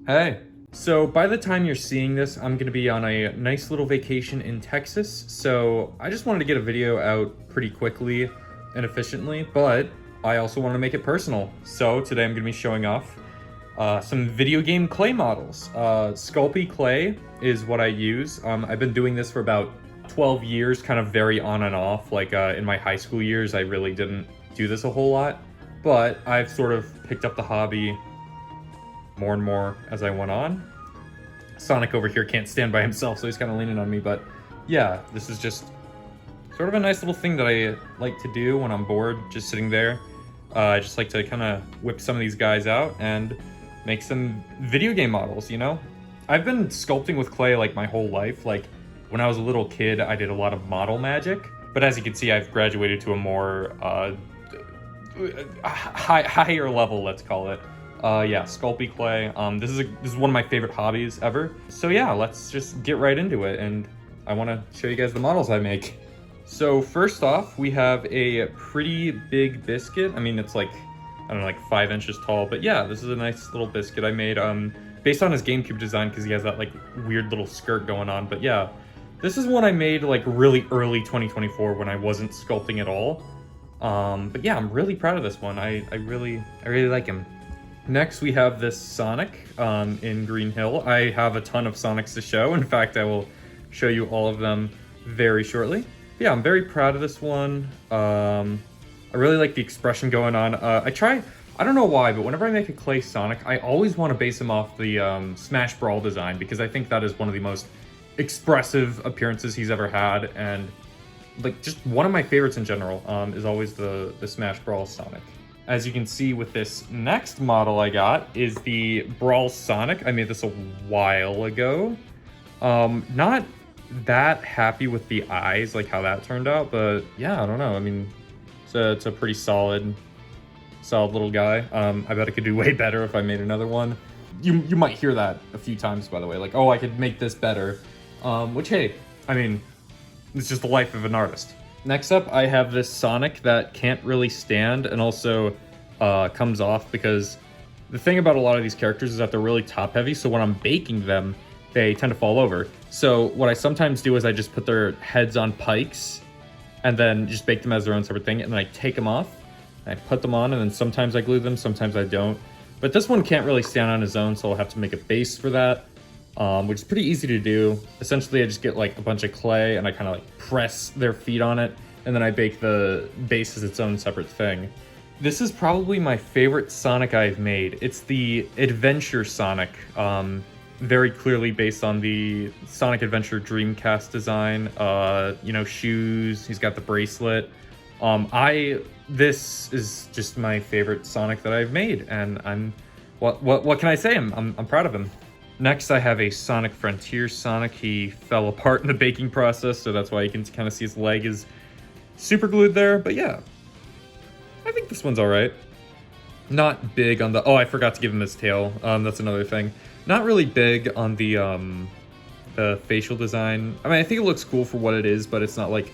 Hey. So by the time you're seeing this, I'm gonna be on a nice little vacation in Texas. So I just wanted to get a video out pretty quickly and efficiently, but I also want to make it personal. So today I'm gonna be showing off some video game clay models. Sculpey clay is what I use. I've been doing this for about 12 years, kind of very on and off. Like in my high school years, I really didn't do this a whole lot, but I've sort of picked up the hobby more and more as I went on. Sonic over here can't stand by himself, so he's kind of leaning on me, but yeah, this is just sort of a nice little thing that I like to do when I'm bored, just sitting there. I just like to kind of whip some of these guys out and make some video game models, you know? I've been sculpting with clay like my whole life. Like when I was a little kid, I did a lot of model magic, but as you can see, I've graduated to a more higher level, let's call it. Yeah, Sculpey clay. This is one of my favorite hobbies ever. So yeah, let's just get right into it, and I want to show you guys the models I make. So first off, we have a pretty big biscuit. I mean, it's like, I don't know, like 5 inches tall, but yeah, this is a nice little biscuit I made based on his GameCube design, because he has that like weird little skirt going on. But yeah, this is one I made like really early 2024 when I wasn't sculpting at all. But yeah, I'm really proud of this one. I really like him. Next, we have this Sonic in Green Hill. I have a ton of Sonics to show. In fact, I will show you all of them very shortly. But yeah, I'm very proud of this one. I really like the expression going on. I don't know why, but whenever I make a clay Sonic, I always want to base him off the Smash Brawl design, because I think that is one of the most expressive appearances he's ever had, and like just one of my favorites in general is always the Smash Brawl Sonic. As you can see with this next model I got is the Brawl Sonic. I made this a while ago. Not that happy with the eyes, like how that turned out, but yeah, I don't know. I mean, it's a pretty solid little guy. I bet I could do way better if I made another one. You might hear that a few times, by the way, like, oh, I could make this better. Which, hey, I mean, it's just the life of an artist. Next up, I have this Sonic that can't really stand and also comes off, because the thing about a lot of these characters is that they're really top heavy, so when I'm baking them, they tend to fall over. So what I sometimes do is I just put their heads on pikes and then just bake them as their own separate thing, and then I take them off, and I put them on, and then sometimes I glue them, sometimes I don't. But this one can't really stand on his own, so I'll have to make a base for that. Which is pretty easy to do. Essentially, I just get like a bunch of clay and I kind of like press their feet on it, and then I bake the base as its own separate thing. This is probably my favorite Sonic I've made. It's the Adventure Sonic, very clearly based on the Sonic Adventure Dreamcast design. You know, shoes, he's got the bracelet. This is just my favorite Sonic that I've made, and what can I say? I'm proud of him. Next, I have a Sonic Frontier Sonic. He fell apart in the baking process, so that's why you can kind of see his leg is super glued there. But yeah, I think this one's all right. Not big on the... Oh, I forgot to give him his tail. That's another thing. Not really big on the facial design. I mean, I think it looks cool for what it is, but it's not like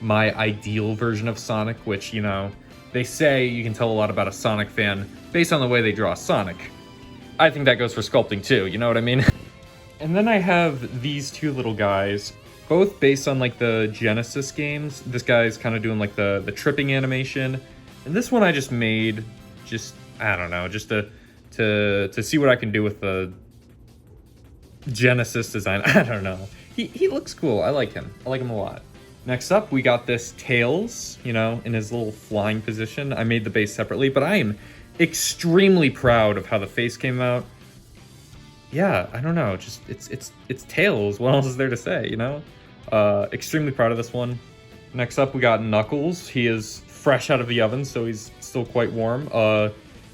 my ideal version of Sonic, which, you know, they say you can tell a lot about a Sonic fan based on the way they draw Sonic. I think that goes for sculpting too, you know what I mean? And then I have these two little guys, both based on like the Genesis games. This guy's kind of doing like the tripping animation. And this one I just made, I don't know, just to see what I can do with the Genesis design. I don't know. He looks cool. I like him. I like him a lot. Next up, we got this Tails, you know, in his little flying position. I made the base separately, but I am extremely proud of how the face came out. Yeah, I don't know, just it's Tails. What else is there to say, you know? Extremely proud of this one. Next up, we got Knuckles. He is fresh out of the oven, so he's still quite warm.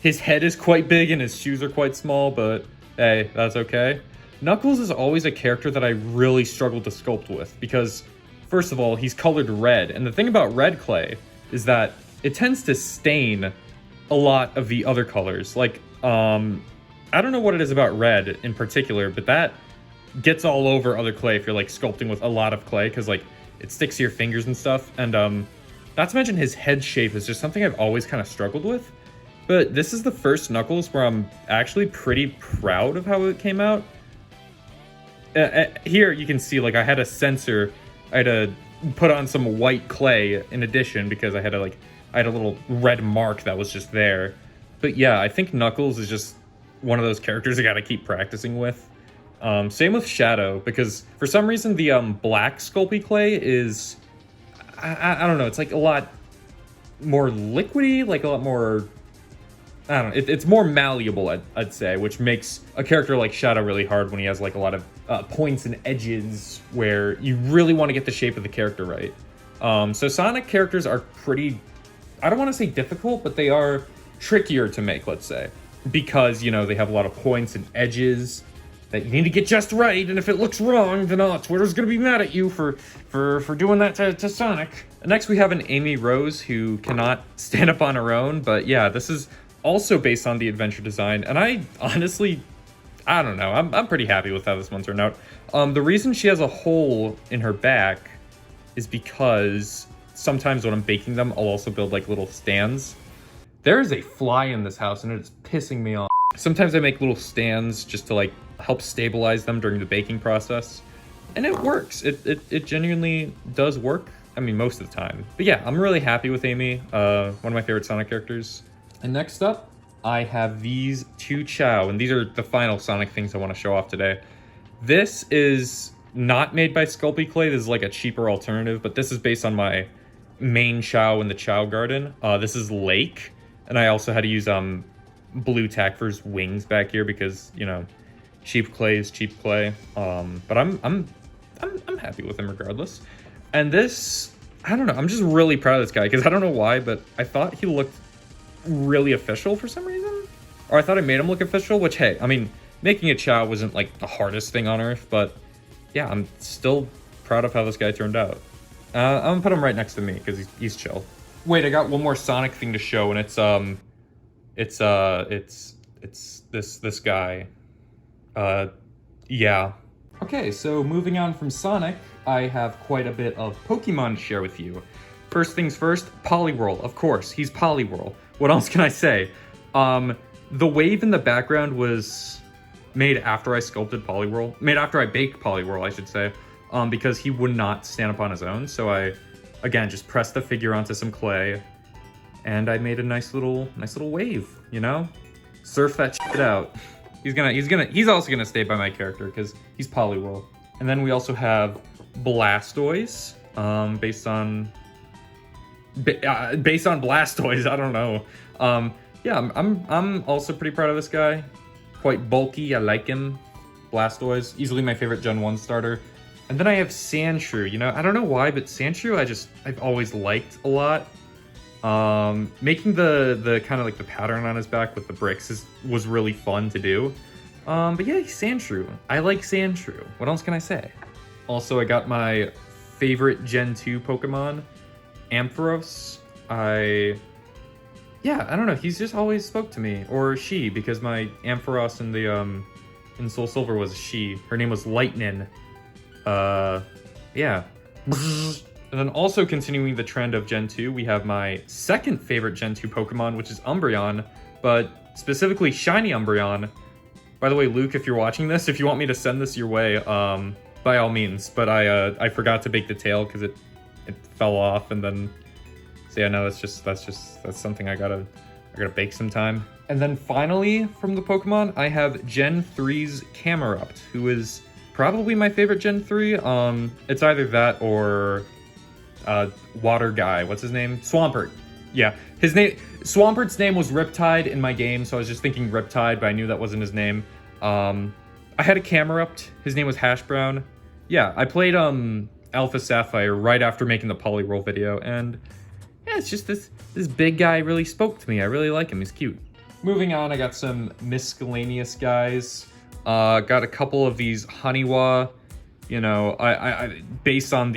His head is quite big and his shoes are quite small, but hey, that's okay. Knuckles is always a character that I really struggle to sculpt with, because first of all, he's colored red, and the thing about red clay is that it tends to stain a lot of the other colors. Like, I don't know what it is about red in particular, but that gets all over other clay if you're like sculpting with a lot of clay, because like it sticks to your fingers and stuff. And not to mention his head shape is just something I've always kind of struggled with. but this is the first Knuckles where I'm actually pretty proud of how it came out. Here you can see, like, I had a censor. I had to put on some white clay in addition because I had a little red mark that was just there. But yeah, I think Knuckles is just one of those characters I gotta keep practicing with. Same with Shadow, because for some reason the black Sculpey clay is, I don't know, it's like a lot more liquidy, like a lot more, I don't know, it's more malleable, I'd say, which makes a character like Shadow really hard when he has like a lot of points and edges where you really want to get the shape of the character right. So Sonic characters are pretty, I don't want to say difficult, but they are trickier to make, let's say, because, you know, they have a lot of points and edges that you need to get just right, and if it looks wrong, then Twitter's gonna be mad at you for doing that to Sonic. Next, we have an Amy Rose who cannot stand up on her own, but yeah, this is also based on the adventure design, and I honestly, I don't know, I'm pretty happy with how this one turned out. The reason she has a hole in her back is because sometimes when I'm baking them, I'll also build like little stands. There is a fly in this house, and it's pissing me off. Sometimes I make little stands just to like help stabilize them during the baking process, and it works. It genuinely does work. I mean, most of the time. But yeah, I'm really happy with Amy, one of my favorite Sonic characters. And next up, I have these two Chow, and these are the final Sonic things I want to show off today. This is not made by Sculpey Clay. This is like a cheaper alternative, but this is based on my main Chow in the Chow Garden. This is Lake, and I also had to use blue tack for his wings back here because, you know, cheap clay is cheap clay. But I'm happy with him regardless. And this, I don't know, I'm just really proud of this guy because I don't know why, but I thought he looked really official for some reason. Or I thought I made him look official, which, hey, I mean, making a Chow wasn't like the hardest thing on earth, but yeah, I'm still proud of how this guy turned out. I'm gonna put him right next to me because he's chill. Wait, I got one more Sonic thing to show, and it's this guy. Yeah. Okay, so moving on from Sonic, I have quite a bit of Pokemon to share with you. First things first, Poliwhirl, of course, he's Poliwhirl. What else can I say? The wave in the background was made after I sculpted Poliwhirl. Made after I baked Poliwhirl, I should say, because he would not stand up on his own. So I, again, just pressed the figure onto some clay, and I made a nice little wave, you know? Surf that shit out. He's also gonna stay by my character because he's Poliwhirl. And then we also have Blastoise, based on Blastoise. I don't know. Yeah, I'm also pretty proud of this guy. Quite bulky. I like him. Blastoise, easily my favorite Gen 1 starter. And then I have Sandshrew. You know, I don't know why, but Sandshrew I've always liked a lot. Making the kind of like the pattern on his back with the bricks was really fun to do. But yeah, Sandshrew. I like Sandshrew. What else can I say? Also, I got my favorite Gen 2 Pokemon, Ampharos. I don't know. He's just always spoke to me, or she, because my Ampharos in the in SoulSilver was a she. Her name was Lightning. Yeah. And then also continuing the trend of Gen 2, we have my second favorite Gen 2 Pokemon, which is Umbreon, but specifically Shiny Umbreon. By the way, Luke, if you're watching this, if you want me to send this your way, by all means. But I forgot to bake the tail because it fell off, and then so yeah, no, that's something I gotta bake sometime. And then finally, from the Pokemon, I have Gen 3's Camerupt, who is probably my favorite Gen 3. It's either that or water guy, what's his name? Swampert. Yeah, Swampert's name was Riptide in my game, so I was just thinking Riptide, but I knew that wasn't his name. I had a Camerupt, his name was Hash Brown. Yeah, I played Alpha Sapphire right after making the Poliwhirl video, and yeah, it's just this big guy really spoke to me. I really like him, he's cute. Moving on, I got some miscellaneous guys. Got a couple of these Honeywa, you know, I based on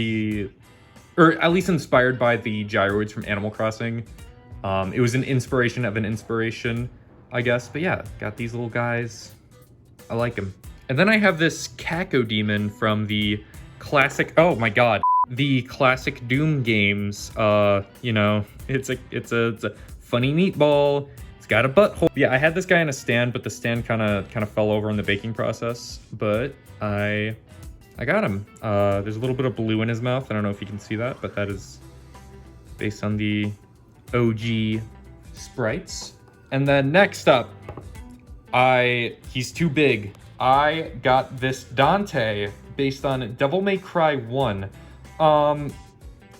or at least inspired by the gyroids from Animal Crossing. It was an inspiration of an inspiration, I guess. But yeah, got these little guys. I like them. And then I have this Cacodemon from the classic, oh my god, the classic Doom games. You know, it's a funny meatball. It's It's got a butthole. Yeah, I had this guy in a stand, but the stand kind of fell over in the baking process. But I got him. There's a little bit of blue in his mouth. I don't know if you can see that, but that is based on the OG sprites. And then next up, he's too big. I got this Dante based on Devil May Cry 1. I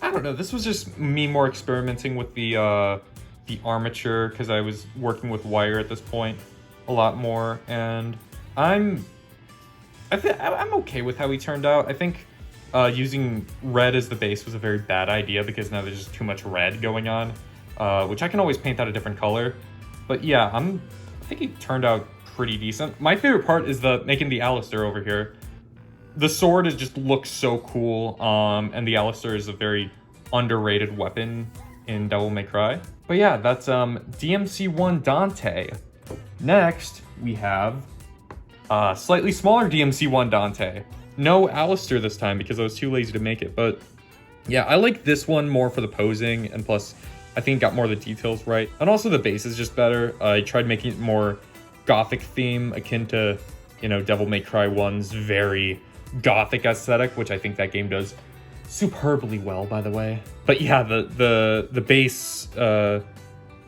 don't know, this was just me more experimenting with the armature, because I was working with wire at this point a lot more, and I'm okay with how he turned out. I think using red as the base was a very bad idea, because now there's just too much red going on, which I can always paint out a different color. But yeah, I think he turned out pretty decent. My favorite part is making the Alistair over here. The sword just looks so cool, and the Alistair is a very underrated weapon in Devil May Cry. But yeah, that's DMC1 Dante. Next, we have slightly smaller DMC1 Dante. No Alistair this time because I was too lazy to make it, but yeah, I like this one more for the posing, and plus I think it got more of the details right. And also the base is just better. I tried making it more gothic theme, akin to, you know, Devil May Cry 1's very gothic aesthetic, which I think that game does superbly well, by the way. But yeah, the base, the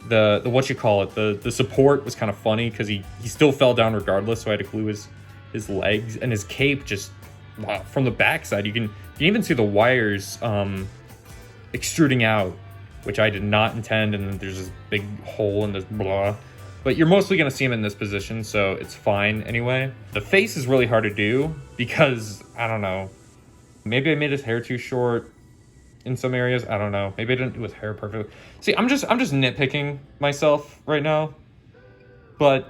what you call it, the support was kind of funny because he still fell down regardless, so I had to glue his legs, and his cape just, wow, from the backside you can even see the wires extruding out, which I did not intend, and then there's this big hole in this blah. But you're mostly going to see him in this position, so it's fine anyway. The face is really hard to do because, I don't know, maybe I made his hair too short in some areas. I don't know. Maybe I didn't do his hair perfectly. See, I'm just nitpicking myself right now. But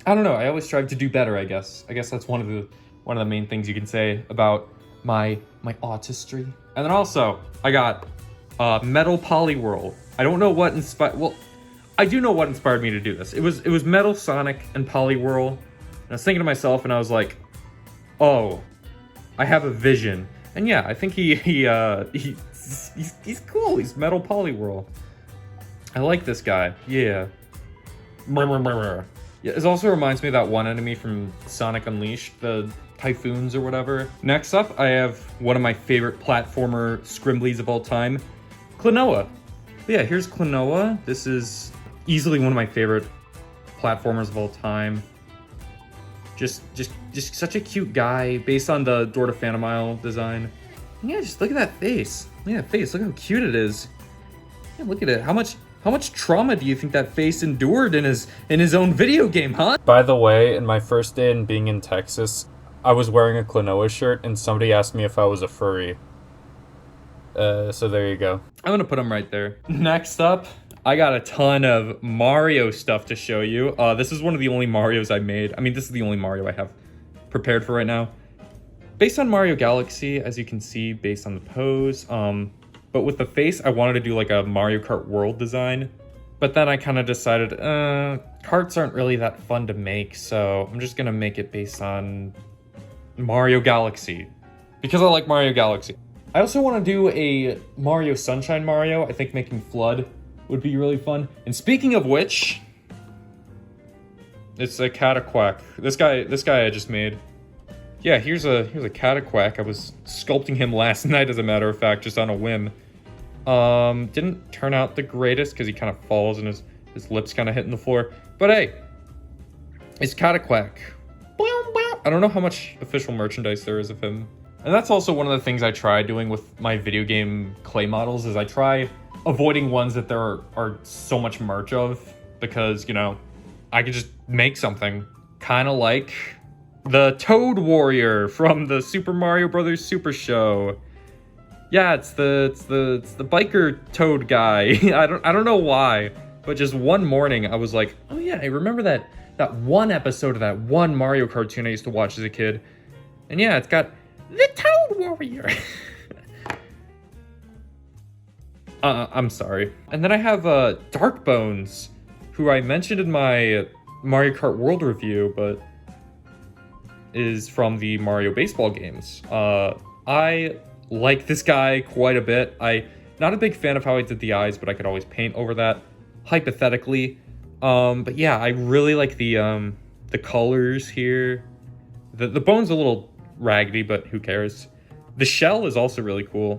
I don't know. I always strive to do better, I guess. I guess that's one of the main things you can say about my artistry. And then also, I got Metal Poliwhirl. I don't know what inspired... Well, I do know what inspired me to do this. It was Metal Sonic and Poliwhirl. And I was thinking to myself, and I was like, oh, I have a vision. And yeah, I think he's cool. He's Metal Poliwhirl. I like this guy. Yeah. Yeah, it also reminds me of that one enemy from Sonic Unleashed, the Typhoons or whatever. Next up, I have one of my favorite platformer scrimblies of all time, Klonoa. Yeah, here's Klonoa. This is easily one of my favorite platformers of all time. Just such a cute guy, based on the Door to Phantom Isle design. Yeah, just look at that face. Look at that face. Look how cute it is. Yeah, look at it. How much trauma do you think that face endured in his own video game, huh? By the way, in my first day in being in Texas, I was wearing a Klonoa shirt, and somebody asked me if I was a furry. So there you go. I'm gonna put him right there. Next up, I got a ton of Mario stuff to show you. This is one of the only Marios I made. I mean, this is the only Mario I have prepared for right now. Based on Mario Galaxy, as you can see, based on the pose. But with the face, I wanted to do like a Mario Kart World design. But then I kind of decided, karts aren't really that fun to make, so I'm just gonna make it based on Mario Galaxy. Because I like Mario Galaxy. I also want to do a Mario Sunshine Mario. I think making Flood would be really fun. And speaking of which, it's a Cataquack. This guy I just made. Yeah, here's a Cataquack. I was sculpting him last night, as a matter of fact, just on a whim. Didn't turn out the greatest because he kind of falls and his lips kind of hitting the floor. But hey, it's Cataquack. I don't know how much official merchandise there is of him. And that's also one of the things I try doing with my video game clay models, is I try avoiding ones that there are so much merch of, because, you know, I could just make something kind of like the Toad Warrior from the Super Mario Brothers Super Show. Yeah, it's the biker toad guy. I don't know why, but just one morning I was like, oh yeah, I remember that one episode of that one Mario cartoon I used to watch as a kid. And yeah, it's got the Toad Warrior. I'm sorry. And then I have Dark Bones, who I mentioned in my Mario Kart World review, but is from the Mario baseball games. I like this guy quite a bit. Not a big fan of how I did the eyes, but I could always paint over that, hypothetically. But yeah, I really like the colors here. The bone's a little raggedy, but who cares? The shell is also really cool.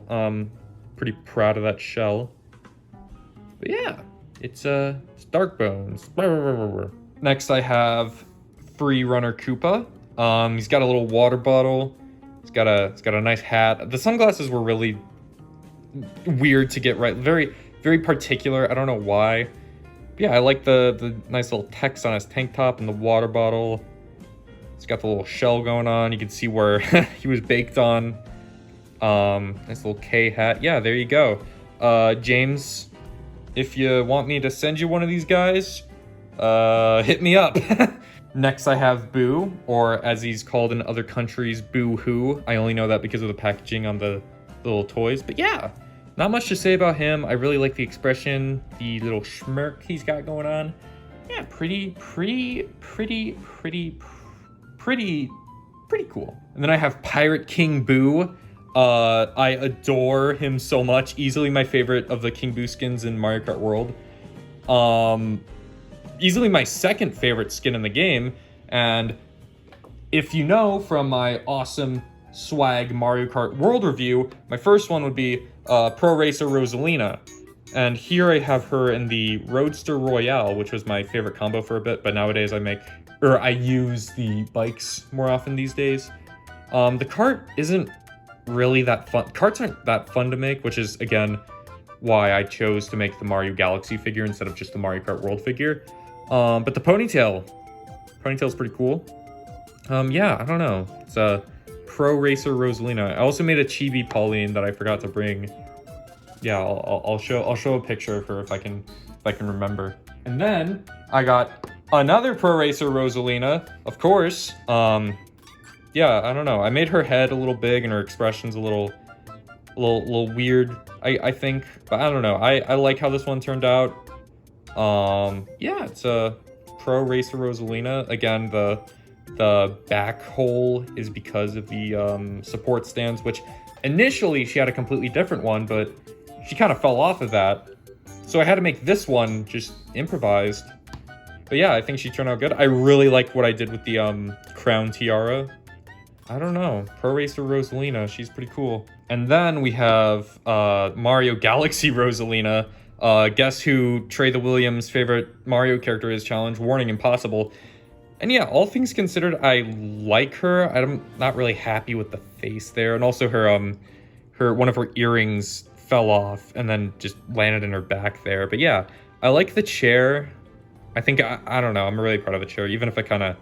Pretty proud of that shell. But yeah, it's dark bones. Next I have Free Runner Koopa. He's got a little water bottle. It's got a nice hat. The sunglasses were really weird to get right. Very, very particular. I don't know why. But yeah, I like the nice little text on his tank top and the water bottle. It's got the little shell going on. You can see where he was baked on. Nice little K hat. Yeah, there you go. James, if you want me to send you one of these guys, hit me up. Next I have Boo, or as he's called in other countries, Boo Hoo. I only know that because of the packaging on the little toys. But yeah, not much to say about him. I really like the expression, the little smirk he's got going on. Yeah, pretty cool. And then I have Pirate King Boo. I adore him so much. Easily my favorite of the King Boo skins in Mario Kart World. Easily my second favorite skin in the game. And if you know from my awesome swag Mario Kart World review, my first one would be Pro Racer Rosalina. And here I have her in the Roadster Royale, which was my favorite combo for a bit, but nowadays I use the bikes more often these days. The cart isn't really that fun. Carts aren't that fun to make, which is, again, why I chose to make the Mario Galaxy figure instead of just the Mario Kart World figure. But the ponytail's pretty cool. Yeah, I don't know. It's a Pro Racer Rosalina. I also made a Chibi Pauline that I forgot to bring. Yeah, I'll show a picture of her if I can remember. And then I got another Pro Racer Rosalina, of course. Yeah, I don't know. I made her head a little big and her expression's a little weird, I think. But I don't know. I like how this one turned out. Yeah, it's a Pro Racer Rosalina. Again, the back hole is because of the support stands, which initially she had a completely different one, but she kind of fell off of that. So I had to make this one just improvised. But yeah, I think she turned out good. I really like what I did with the crown tiara. I don't know. Pro Racer Rosalina, she's pretty cool. And then we have Mario Galaxy Rosalina. Guess who TreyTheWilliam's favorite Mario character is challenge? Warning, impossible. And yeah, all things considered, I like her. I'm not really happy with the face there. And also her one of her earrings fell off and then just landed in her back there. But yeah, I like the chair. I think, I don't know, I'm really proud of the chair, even if it kind of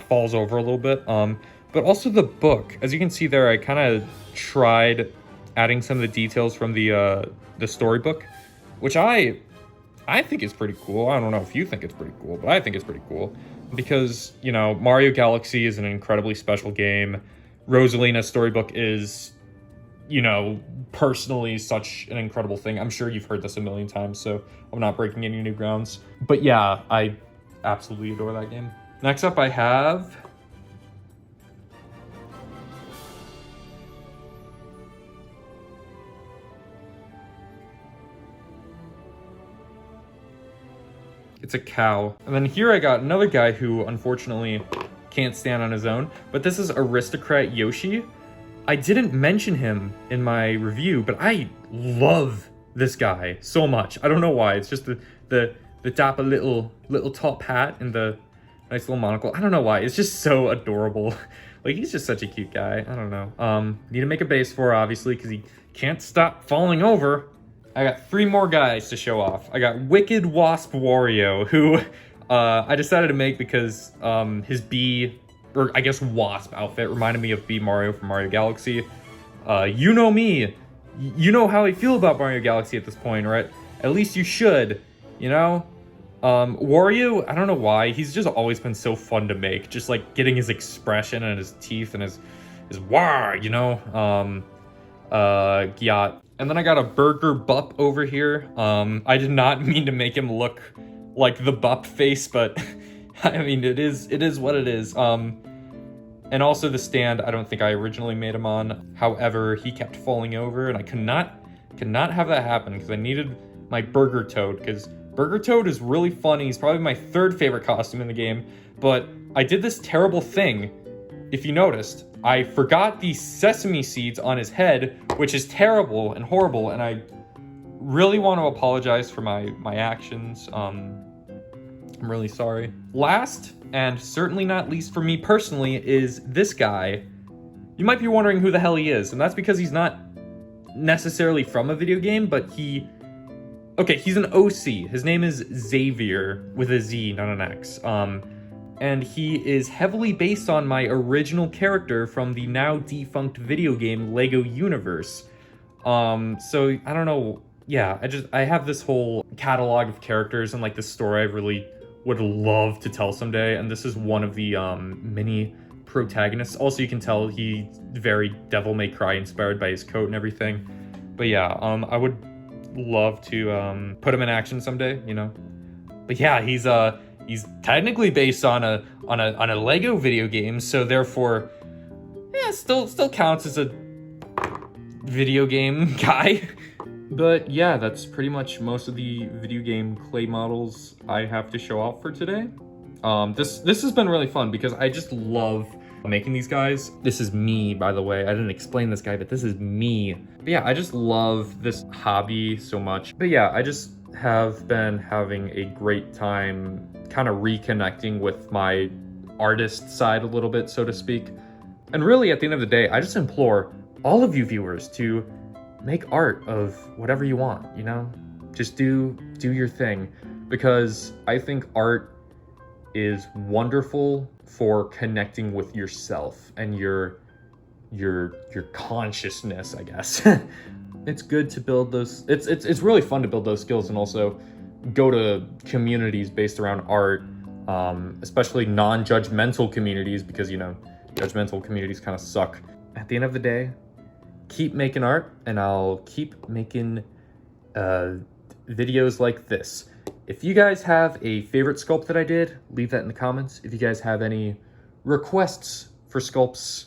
falls over a little bit. But also the book. As you can see there, I kind of tried adding some of the details from the storybook, which I think is pretty cool. I don't know if you think it's pretty cool, but I think it's pretty cool. Because, you know, Mario Galaxy is an incredibly special game. Rosalina's storybook is, you know, personally such an incredible thing. I'm sure you've heard this a million times, so I'm not breaking any new grounds. But yeah, I absolutely adore that game. Next up I have... it's a cow. And then here I got another guy who unfortunately can't stand on his own, but this is Aristocrat Yoshi. I didn't mention him in my review, but I love this guy so much. I don't know why. It's just the dapper little top hat and the nice little monocle. I don't know why. It's just so adorable. Like, he's just such a cute guy. I don't know. Need to make a base for, obviously, because he can't stop falling over. I got 3 more guys to show off. I got Wicked Wasp Wario, who I decided to make because his bee, or I guess wasp outfit reminded me of Bee Mario from Mario Galaxy. You know me. You know how I feel about Mario Galaxy at this point, right? At least you should, you know? Wario, I don't know why, he's just always been so fun to make. Just like getting his expression and his teeth and his wah, you know? Yeah. And then I got a Burger Bup over here. I did not mean to make him look like the Bup face, but I mean, it is what it is. And also the stand, I don't think I originally made him on. However, he kept falling over and I could not have that happen because I needed my Burger Toad, because Burger Toad is really funny. He's probably my third favorite costume in the game, but I did this terrible thing. If you noticed, I forgot the sesame seeds on his head, which is terrible and horrible, and I really want to apologize for my actions. I'm really sorry. Last, and certainly not least for me personally, is this guy. You might be wondering who the hell he is, and that's because he's not necessarily from a video game, but he's an OC. His name is Xavier, with a Z, not an X. And he is heavily based on my original character from the now defunct video game Lego Universe. So I don't know. Yeah, I have this whole catalog of characters and like this story I really would love to tell someday, and this is one of the mini protagonists. Also, you can tell he's very Devil May Cry inspired by his coat and everything. But yeah, I would love to put him in action someday, you know. But yeah, he's technically based on a Lego video game, so therefore, yeah, still counts as a video game guy. But yeah, that's pretty much most of the video game clay models I have to show off for today. This has been really fun because I just love making these guys. This is me, by the way. I didn't explain this guy, but this is me. But yeah, I just love this hobby so much. But yeah, I just have been having a great time kind of reconnecting with my artist side a little bit, so to speak. And really, at the end of the day, I just implore all of you viewers to make art of whatever you want, you know? Just do your thing, because I think art is wonderful for connecting with yourself and your consciousness, I guess. It's good to build those. It's really fun to build those skills and also go to communities based around art, especially non-judgmental communities, because, you know, judgmental communities kind of suck. At the end of the day, keep making art, and I'll keep making videos like this. If you guys have a favorite sculpt that I did, leave that in the comments. If you guys have any requests for sculpts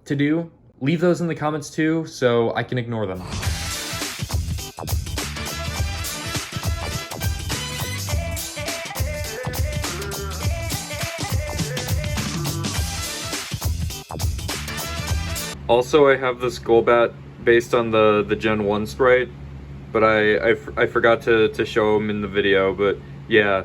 to do, leave those in the comments too, so I can ignore them. Also, I have this Golbat based on the Gen 1 sprite, but I forgot to show him in the video, but yeah.